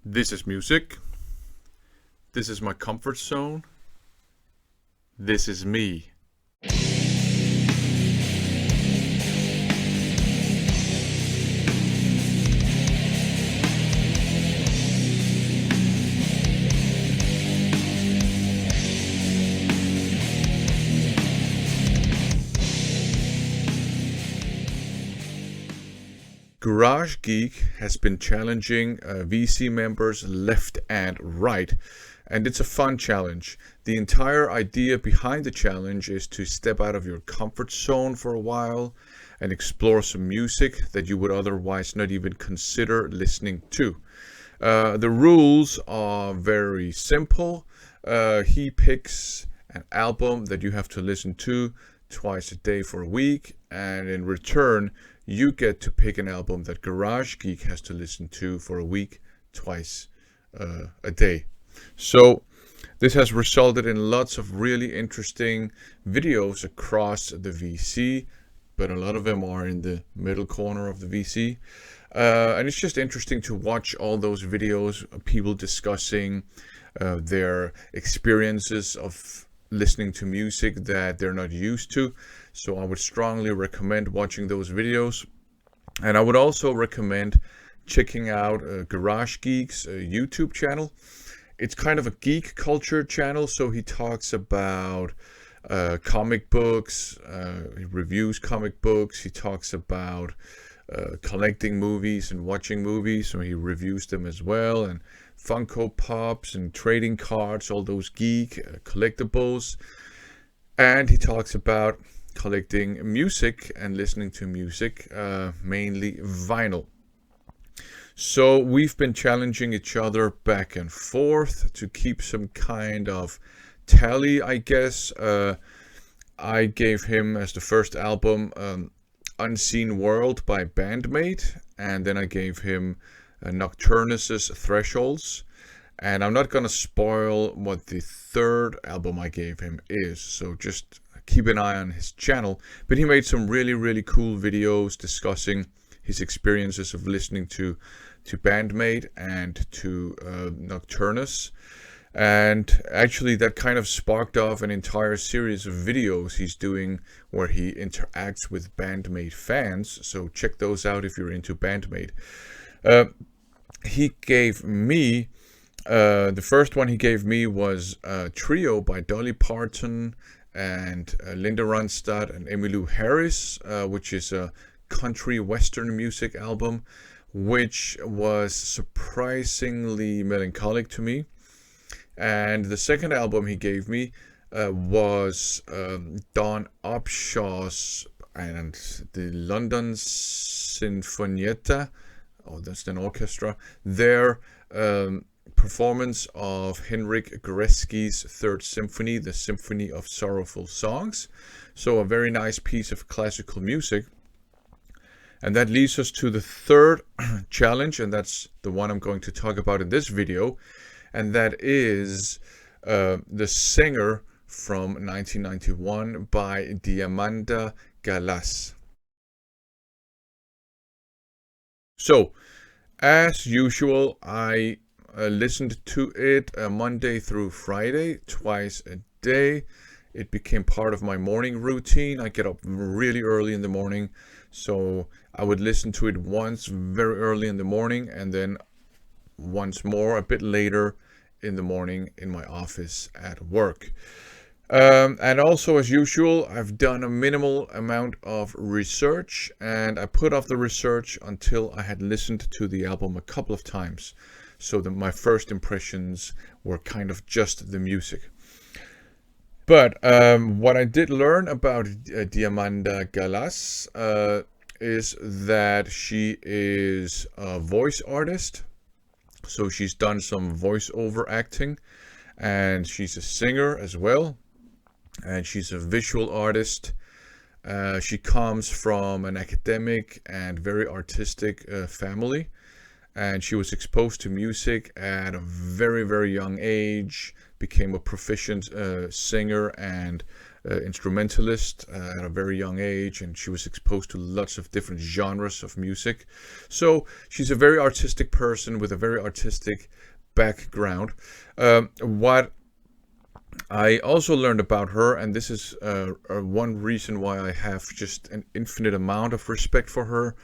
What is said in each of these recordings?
This is music. This is my comfort zone. This is me. Garage Geek has been challenging VC members left and right, and it's a fun challenge. The entire idea behind the challenge is to step out of your comfort zone for a while and explore some music that you would otherwise not even consider listening to. The rules are very simple. He picks an album that you have to listen to twice a day for a week, and in return, you get to pick an album that Garage Geek has to listen to for a week, twice a day. So this has resulted in lots of really interesting videos across the VC, but a lot of them are in the middle corner of the VC. And it's just interesting to watch all those videos, people discussing their experiences of listening to music that they're not used to. So I would strongly recommend watching those videos. And I would also recommend checking out Garage Geek's YouTube channel. It's kind of a geek culture channel, so he talks about comic books, he reviews comic books, he talks about collecting movies and watching movies, so he reviews them as well, and Funko Pops and trading cards, all those geek collectibles. And he talks about collecting music and listening to music, mainly vinyl. So we've been challenging each other back and forth to keep some kind of tally, I guess. I gave him as the first album Unseen World by Bandmate, and then I gave him Nocturnus's Thresholds. And I'm not going to spoil what the third album I gave him is, so just keep an eye on his channel. But he made some really cool videos discussing his experiences of listening to Bandmate and to Nocturnus. And actually that kind of sparked off an entire series of videos he's doing where he interacts with Bandmate fans. So check those out if you're into Bandmate. He gave me, the first one he gave me was Trio by Dolly Parton and Linda Ronstadt and Emmylou Harris, which is a country western music album, which was surprisingly melancholic to me. And the second album he gave me was Dawn Upshaw's and the London Sinfonietta, that's an orchestra, their performance of Henryk Gorecki's Third Symphony, the Symphony of Sorrowful Songs. So a very nice piece of classical music. And that leads us to the third challenge, and that's the one I'm going to talk about in this video, and that is The Singer from 1991 by Diamanda Galás. So, as usual, I listened to it Monday through Friday, twice a day. It became part of my morning routine. I get up really early in the morning, so I would listen to it once very early in the morning and then once more a bit later in the morning in my office at work. And also, as usual, I've done a minimal amount of research, and I put off the research until I had listened to the album a couple of times, so that my first impressions were kind of just the music. But what I did learn about Diamanda Galás is that she is a voice artist. So she's done some voiceover acting, and she's a singer as well, and she's a visual artist. She comes from an academic and very artistic family, and she was exposed to music at a very young age, became a proficient singer and instrumentalist at a very young age, and she was exposed to lots of different genres of music. So she's a very artistic person with a very artistic background. What I also learned about her, and this is one reason why I have just an infinite amount of respect for her,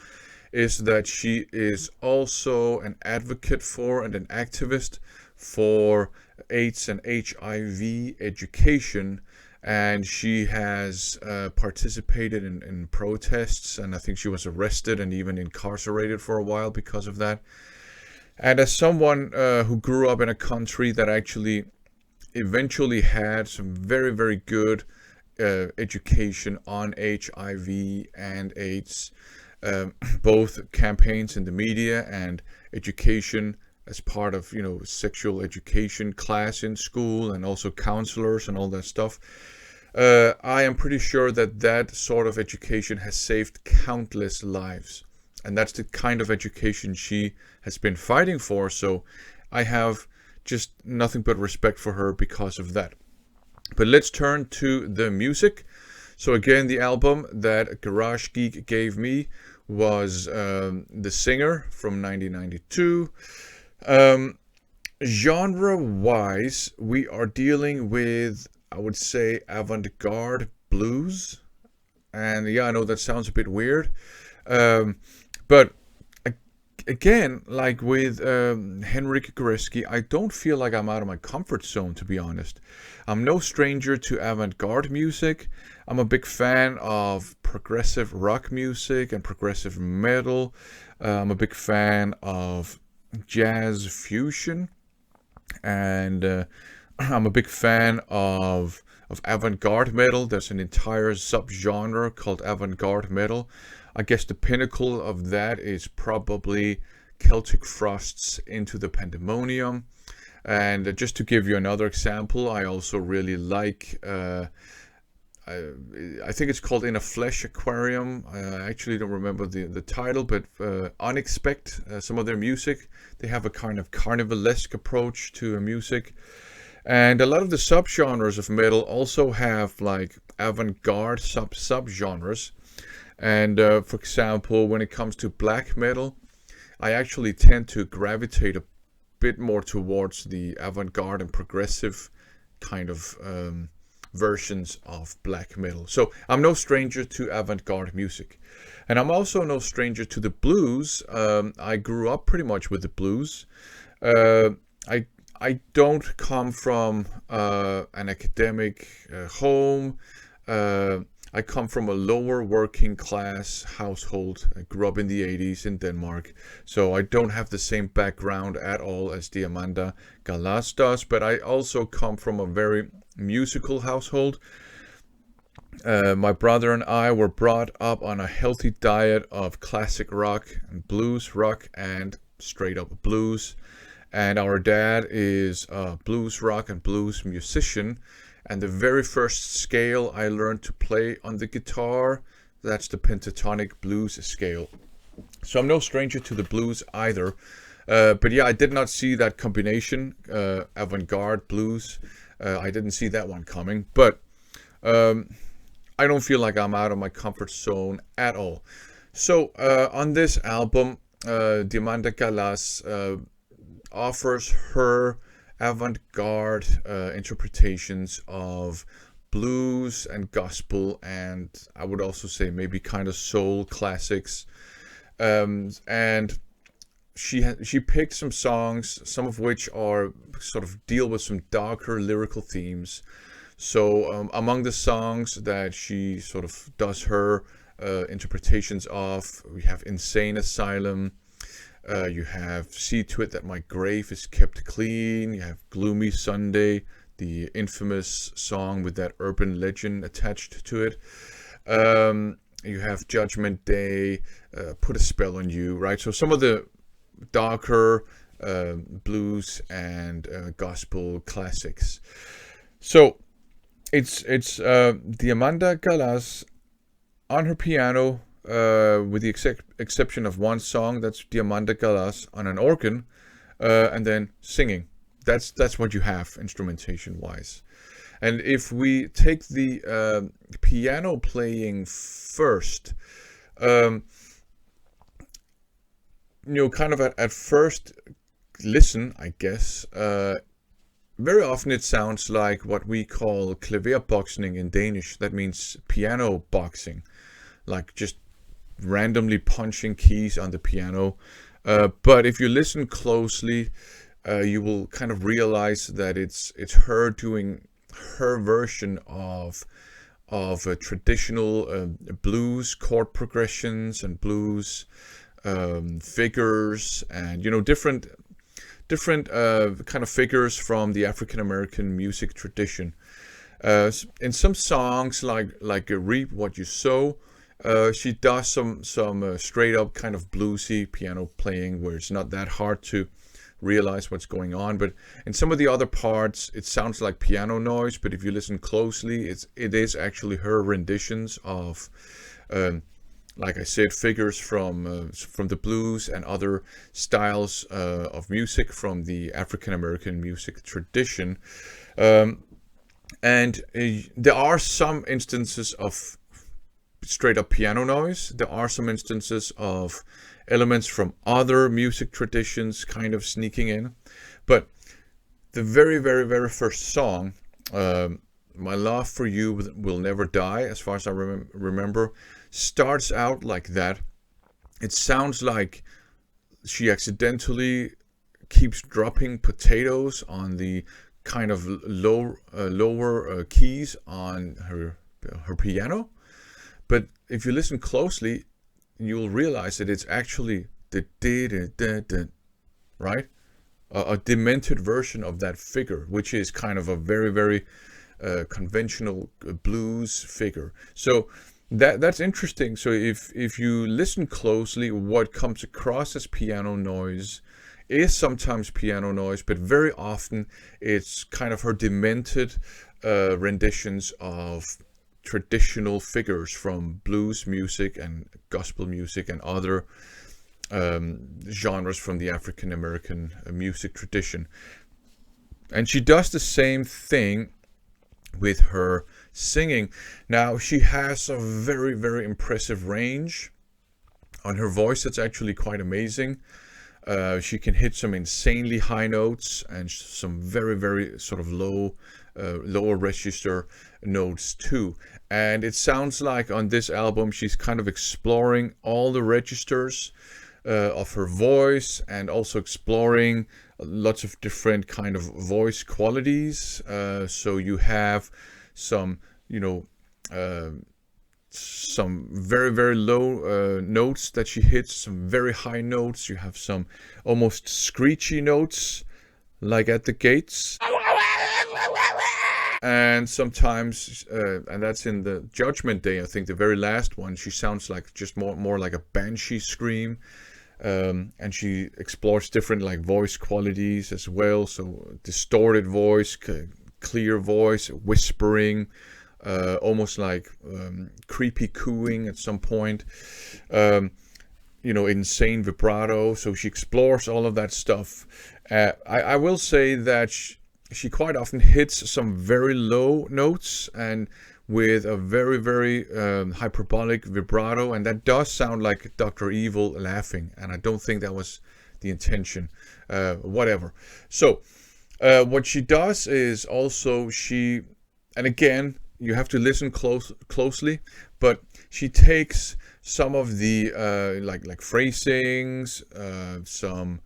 is that she is also an advocate for and an activist for AIDS and HIV education. And she has participated in protests, and I think she was arrested and even incarcerated for a while because of that. And as someone who grew up in a country that actually eventually had some very, very good education on HIV and AIDS, both campaigns in the media and education as part of, sexual education class in school, and also counselors and all that stuff. I am pretty sure that sort of education has saved countless lives. And that's the kind of education she has been fighting for. So I have just nothing but respect for her because of that. But let's turn to the music. So again, the album that Garage Geek gave me was The Singer from 1992. Genre-wise, we are dealing with, I would say, avant-garde blues. And yeah, I know that sounds a bit weird. But again, like with Henrik Goreski, I don't feel like I'm out of my comfort zone, to be honest. I'm no stranger to avant-garde music. I'm a big fan of progressive rock music and progressive metal. I'm a big fan of jazz fusion. And I'm a big fan of avant-garde metal. There's an entire subgenre called avant-garde metal. I guess the pinnacle of that is probably Celtic Frost's Into the Pandemonium. And just to give you another example, I also really like, I think it's called In a Flesh Aquarium. I actually don't remember the title, but Unexpect, some of their music. They have a kind of carnivalesque approach to music. And a lot of the subgenres of metal also have like avant-garde subgenres. And for example, when it comes to black metal, I actually tend to gravitate a bit more towards the avant-garde and progressive kind of versions of black metal. So I'm no stranger to avant-garde music. And I'm also no stranger to the blues. I grew up pretty much with the blues. I don't come from an academic home. I come from a lower working class household. I grew up in the 80s in Denmark, so I don't have the same background at all as Diamanda Galás does, but I also come from a very musical household. My brother and I were brought up on a healthy diet of classic rock and blues rock and straight up blues. And our dad is a blues rock and blues musician. And the very first scale I learned to play on the guitar, that's the pentatonic blues scale. So I'm no stranger to the blues either. But yeah, I did not see that combination, avant-garde blues. I didn't see that one coming. But I don't feel like I'm out of my comfort zone at all. So on this album, Diamanda Galás offers her avant-garde interpretations of blues and gospel, and I would also say maybe kind of soul classics. And she picked some songs, some of which are sort of deal with some darker lyrical themes. So among the songs that she sort of does her interpretations of, we have Insane Asylum. You have See to It That My Grave Is Kept Clean. You have Gloomy Sunday, the infamous song with that urban legend attached to it. You have Judgment Day, Put a Spell on You, right? So some of the darker blues and gospel classics. So it's Diamanda Galás on her piano, with the exception of one song, that's Diamanda Galás on an organ, and then singing. That's what you have instrumentation wise. And if we take the piano playing first, um, kind of at first listen, I guess, very often it sounds like what we call klaverboxing in Danish. That means piano boxing, like just randomly punching keys on the piano. But if you listen closely, you will kind of realize that it's her doing her version of traditional blues chord progressions and blues figures, and different kind of figures from the African American music tradition. In some songs, like "Reap What You Sow," she does some straight up kind of bluesy piano playing where it's not that hard to realize what's going on. But in some of the other parts, it sounds like piano noise. But if you listen closely, it is actually her renditions of, like I said, figures from the blues and other styles of music from the African American music tradition. And there are some instances of straight up piano noise. There are some instances of elements from other music traditions kind of sneaking in. But the very, very, very first song, My Love for You Will Never Die, as far as I remember, starts out like that. It sounds like she accidentally keeps dropping potatoes on the kind of lower keys on her piano. But if you listen closely, you'll realize that it's actually the right? A demented version of that figure, which is kind of a very, very conventional blues figure. So that's interesting. So if you listen closely, what comes across as piano noise is sometimes piano noise, but very often it's kind of her demented renditions of traditional figures from blues music and gospel music and other genres from the African American music tradition. And she does the same thing with her singing. Now, she has a very, very impressive range on her voice. That's actually quite amazing. She can hit some insanely high notes and some very, very sort of lower register notes too. And it sounds like on this album she's kind of exploring all the registers of her voice, and also exploring lots of different kind of voice qualities. So you have some, some very, very low notes that she hits, some very high notes. You have some almost screechy notes, like at the gates. And sometimes, and that's in the Judgment Day, I think the very last one, she sounds like just more like a banshee scream. And she explores different like voice qualities as well. So distorted voice, clear voice, whispering, almost like creepy cooing at some point. Insane vibrato. So she explores all of that stuff. I will say that she quite often hits some very low notes and with a very, very hyperbolic vibrato, and that does sound like Dr. Evil laughing, and I don't think that was the intention. Whatever. So what she does is also and again, you have to listen closely, but she takes some of the like phrasings, some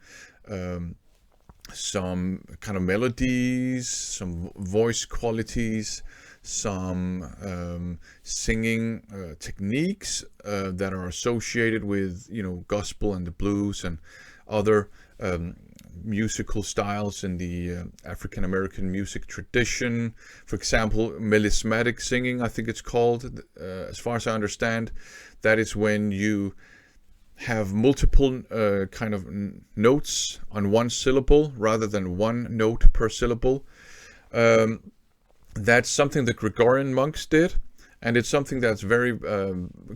kind of melodies, some voice qualities, some singing techniques that are associated with gospel and the blues and other musical styles in the African American music tradition. For example, melismatic singing, I think it's called, as far as I understand. That is when you have multiple kind of notes on one syllable rather than one note per syllable. That's something the Gregorian monks did, And it's something that's very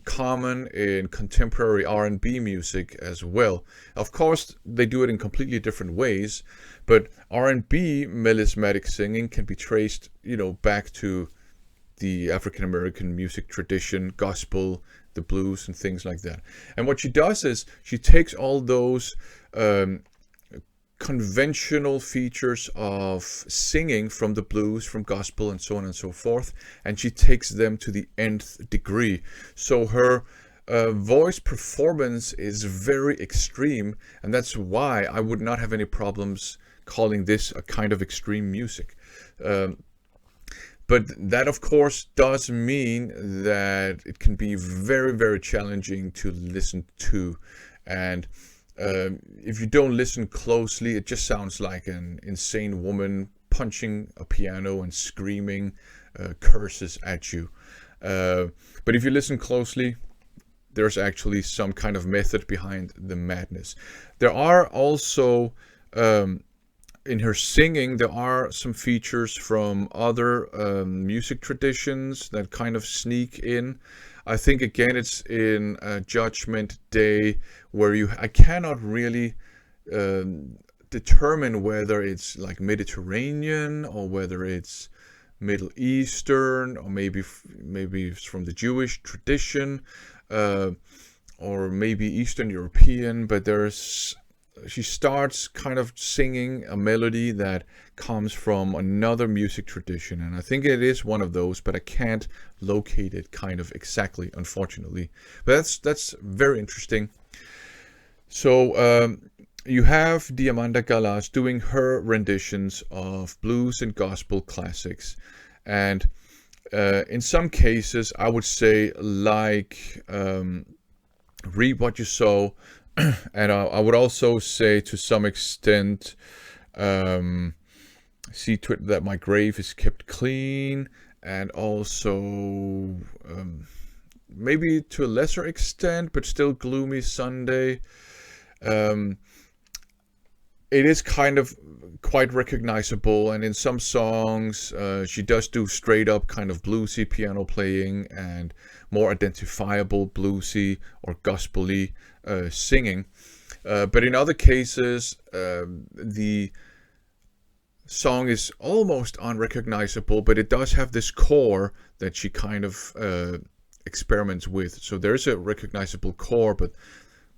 common in contemporary R&B music as well. Of course, they do it in completely different ways, but R&B melismatic singing can be traced, back to the African American music tradition, gospel, the blues, and things like that. And what she does is she takes all those conventional features of singing from the blues, from gospel, and so on and so forth, and she takes them to the nth degree. So her voice performance is very extreme, and that's why I would not have any problems calling this a kind of extreme music. But that, of course, does mean that it can be very, very challenging to listen to. And if you don't listen closely, it just sounds like an insane woman punching a piano and screaming curses at you. But if you listen closely, there's actually some kind of method behind the madness. There are also, in her singing, there are some features from other music traditions that kind of sneak in. I think, again, it's in Judgment Day, where I cannot really determine whether it's like Mediterranean or whether it's Middle Eastern, or maybe it's from the Jewish tradition, or maybe Eastern European. But she starts kind of singing a melody that comes from another music tradition, and I think it is one of those, but I can't locate it kind of exactly, unfortunately. But that's very interesting. So you have Diamanda Galás doing her renditions of blues and gospel classics, and in some cases I would say, like Reap What You Sow, and I would also say, to some extent, See to It That My Grave Is Kept Clean, and also maybe to a lesser extent, but still, Gloomy Sunday. It is kind of quite recognizable, and in some songs she does do straight up kind of bluesy piano playing and more identifiable bluesy or gospel-y singing. But in other cases, the song is almost unrecognizable, but it does have this core that she kind of experiments with. So there's a recognizable core, but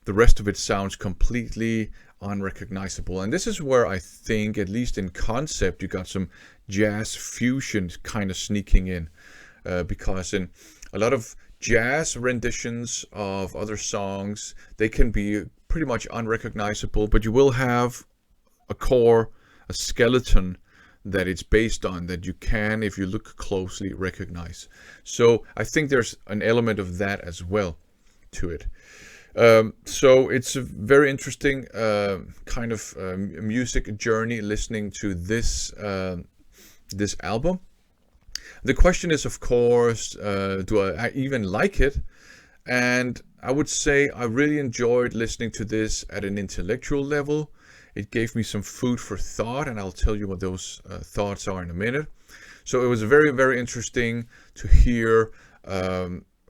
the rest of it sounds completely unrecognizable. And this is where I think, at least in concept, you got some jazz fusion kind of sneaking in, because in a lot of jazz renditions of other songs, they can be pretty much unrecognizable, but you will have a core, a skeleton that it's based on, that you can, if you look closely, recognize. So I think there's an element of that as well to it. So it's a very interesting kind of music journey listening to this album. The question is, of course, do I even like it? And I would say I really enjoyed listening to this at an intellectual level. It gave me some food for thought, and I'll tell you what those thoughts are in a minute. So it was very, very interesting to hear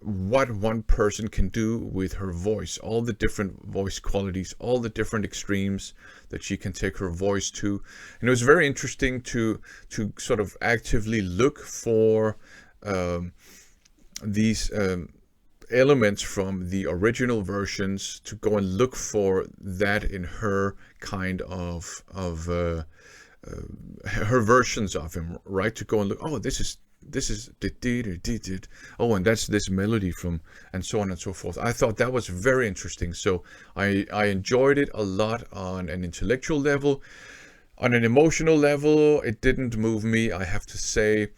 what one person can do with her voice, all the different voice qualities, all the different extremes that she can take her voice to. And it was very interesting to sort of actively look for these elements from the original versions, to go and look for that in her kind of her versions of him, right? To go and look, oh, this is oh, and that's this melody from, and so on and so forth. I thought that was very interesting. So I enjoyed it a lot on an intellectual level. On an emotional level, it didn't move me, I have to say.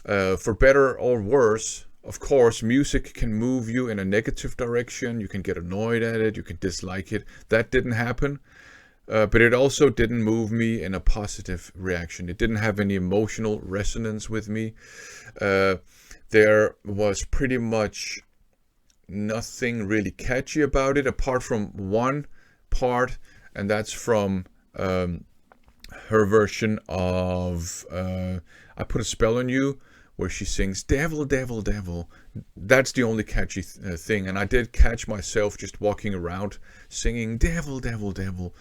For better or worse, of course, music can move you in a negative direction. You can get annoyed at it, you can dislike it. That didn't happen. But it also didn't move me in a positive reaction. It didn't have any emotional resonance with me. There was pretty much nothing really catchy about it, apart from one part, and that's from her version of I Put a Spell on You, where she sings "Devil, Devil, Devil." That's the only catchy thing, and I did catch myself just walking around singing "Devil, Devil, Devil,"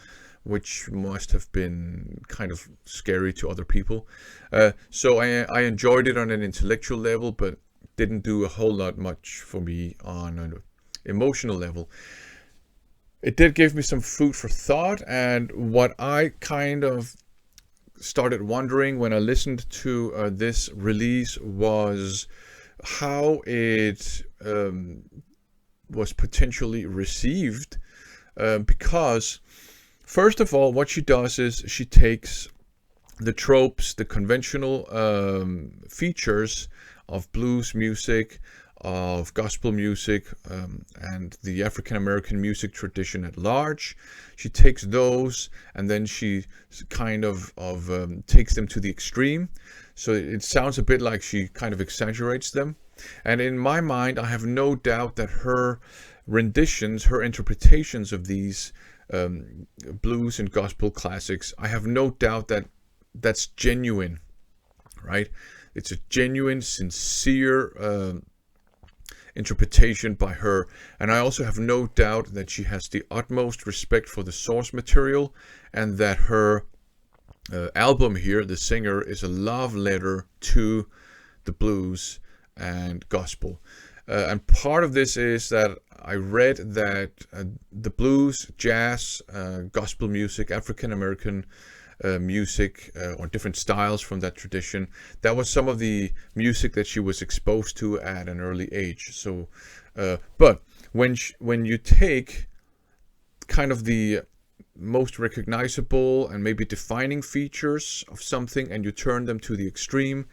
which must have been kind of scary to other people. So I enjoyed it on an intellectual level, but didn't do a whole lot much for me on an emotional level. It did give me some food for thought, and what I kind of started wondering when I listened to this release was how it was potentially received, because first of all, what she does is she takes the tropes, the conventional features of blues music, of gospel music, and the African American music tradition at large. She takes those and then she kind of takes them to the extreme. So it sounds a bit like she kind of exaggerates them. And in my mind, I have no doubt that her renditions, her interpretations of these blues and gospel classics, I have no doubt that that's genuine, right? It's a genuine, sincere interpretation by her, and I also have no doubt that she has the utmost respect for the source material, and that her album here, The Singer, is a love letter to the blues and gospel. And part of this is that I read that the blues, jazz, gospel music, African American music, or different styles from that tradition, that was some of the music that she was exposed to at an early age. So but when you take kind of the most recognizable and maybe defining features of something and you turn them to the extreme,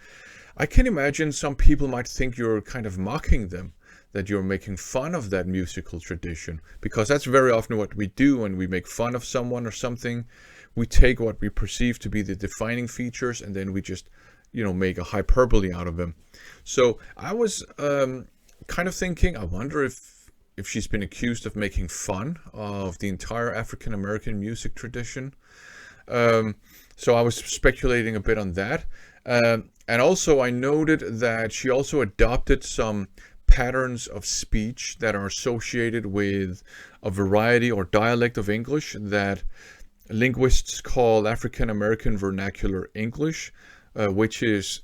I can imagine some people might think you're kind of mocking them, that you're making fun of that musical tradition, because that's very often what we do when we make fun of someone or something. We take what we perceive to be the defining features and then we just, make a hyperbole out of them. So I was kind of thinking, I wonder if she's been accused of making fun of the entire African American music tradition. So I was speculating a bit on that. And also I noted that she also adopted some patterns of speech that are associated with a variety or dialect of English that linguists call African American Vernacular English, which is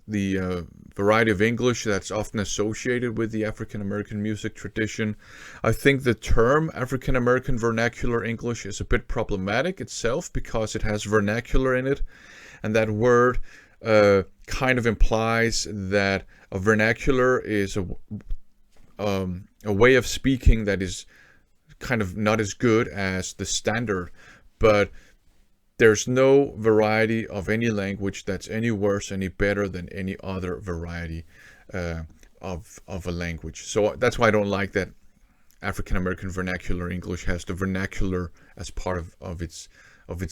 the variety of English that's often associated with the African American music tradition. I think the term African American Vernacular English is a bit problematic itself because it has vernacular in it, and that word kind of implies that a vernacular is a way of speaking that is kind of not as good as the standard. But there's no variety of any language that's any worse, any better than any other variety of a language. So that's why I don't like that African American Vernacular English has the vernacular as part of its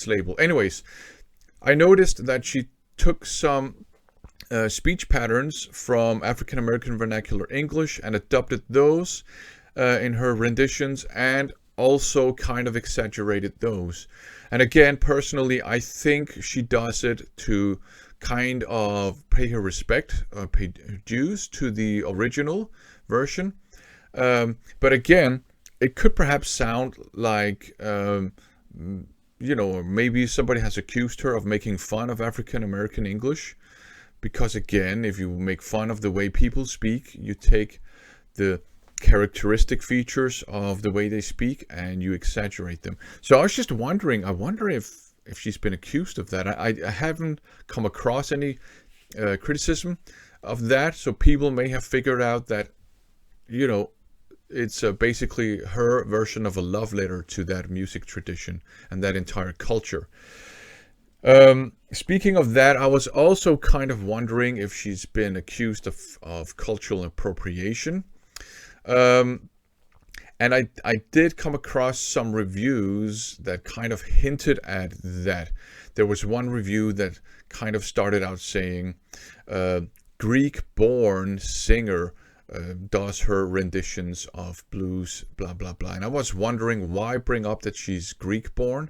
label. Anyways, I noticed that she took some speech patterns from African American Vernacular English and adopted those in her renditions, and also kind of exaggerated those. And again, personally, I think she does it to kind of pay her respect, pay dues to the original version. But again, it could perhaps sound like, maybe somebody has accused her of making fun of African American English. Because again, if you make fun of the way people speak, you take the characteristic features of the way they speak and you exaggerate them. So I was just wondering, I wonder if she's been accused of that. I haven't come across any criticism of that, so people may have figured out that, it's basically her version of a love letter to that music tradition and that entire culture. Speaking of that, I was also kind of wondering if she's been accused of cultural appropriation. And I did come across some reviews that kind of hinted at that. There was one review that kind of started out saying, Greek-born singer does her renditions of blues, blah, blah, blah. And I was wondering, why bring up that she's Greek-born?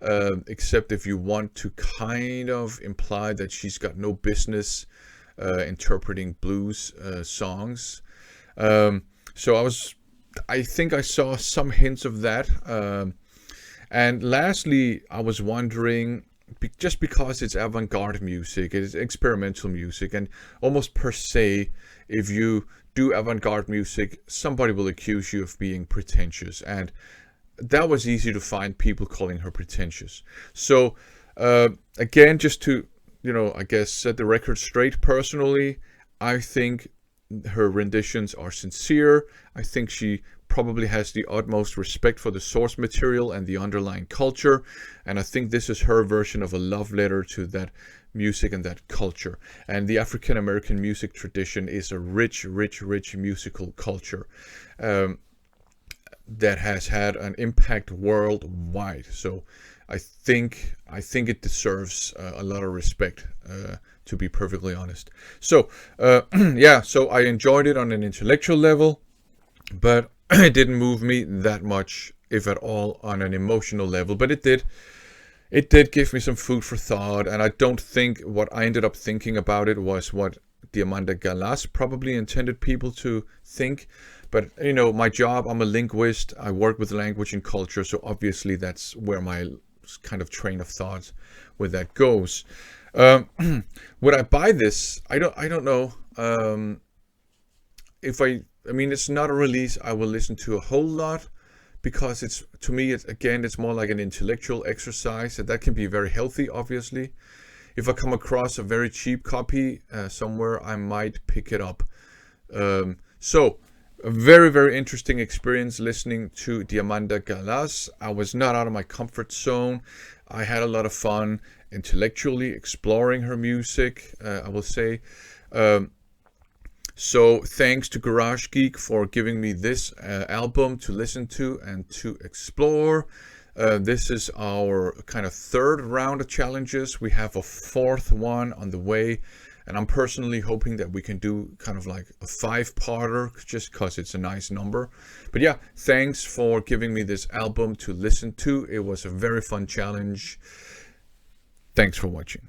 Except if you want to kind of imply that she's got no business interpreting blues songs. So I think I saw some hints of that. And lastly, I was wondering, just because it's avant-garde music, it's experimental music, and almost per se, if you do avant-garde music, somebody will accuse you of being pretentious, and that was easy to find people calling her pretentious. So again, just to, I guess set the record straight, personally, I think her renditions are sincere. I think she probably has the utmost respect for the source material and the underlying culture, and I think this is her version of a love letter to that music and that culture. And the African American music tradition is a rich musical culture that has had an impact worldwide. So I think it deserves a lot of respect, to be perfectly honest. So yeah, so I enjoyed it on an intellectual level, but it didn't move me that much, if at all, on an emotional level. But it did give me some food for thought, and I don't think what I ended up thinking about it was what Diamanda Galás probably intended people to think. But my job, I'm a linguist. I work with language and culture, so obviously that's where my kind of train of thought with that goes. Would I buy this? I don't know. I mean, it's not a release I will listen to a whole lot, because to me, it's more like an intellectual exercise, and that can be very healthy, obviously. If I come across a very cheap copy somewhere, I might pick it up. So a very interesting experience listening to Diamanda Galás. I was not out of my comfort zone. I had a lot of fun intellectually exploring her music, I will say. So thanks to Garage Geek for giving me this album to listen to and to explore. This is our kind of third round of challenges. We have a fourth one on the way, and I'm personally hoping that we can do kind of like a 5-parter, just because it's a nice number. But yeah, thanks for giving me this album to listen to. It was a very fun challenge. Thanks for watching.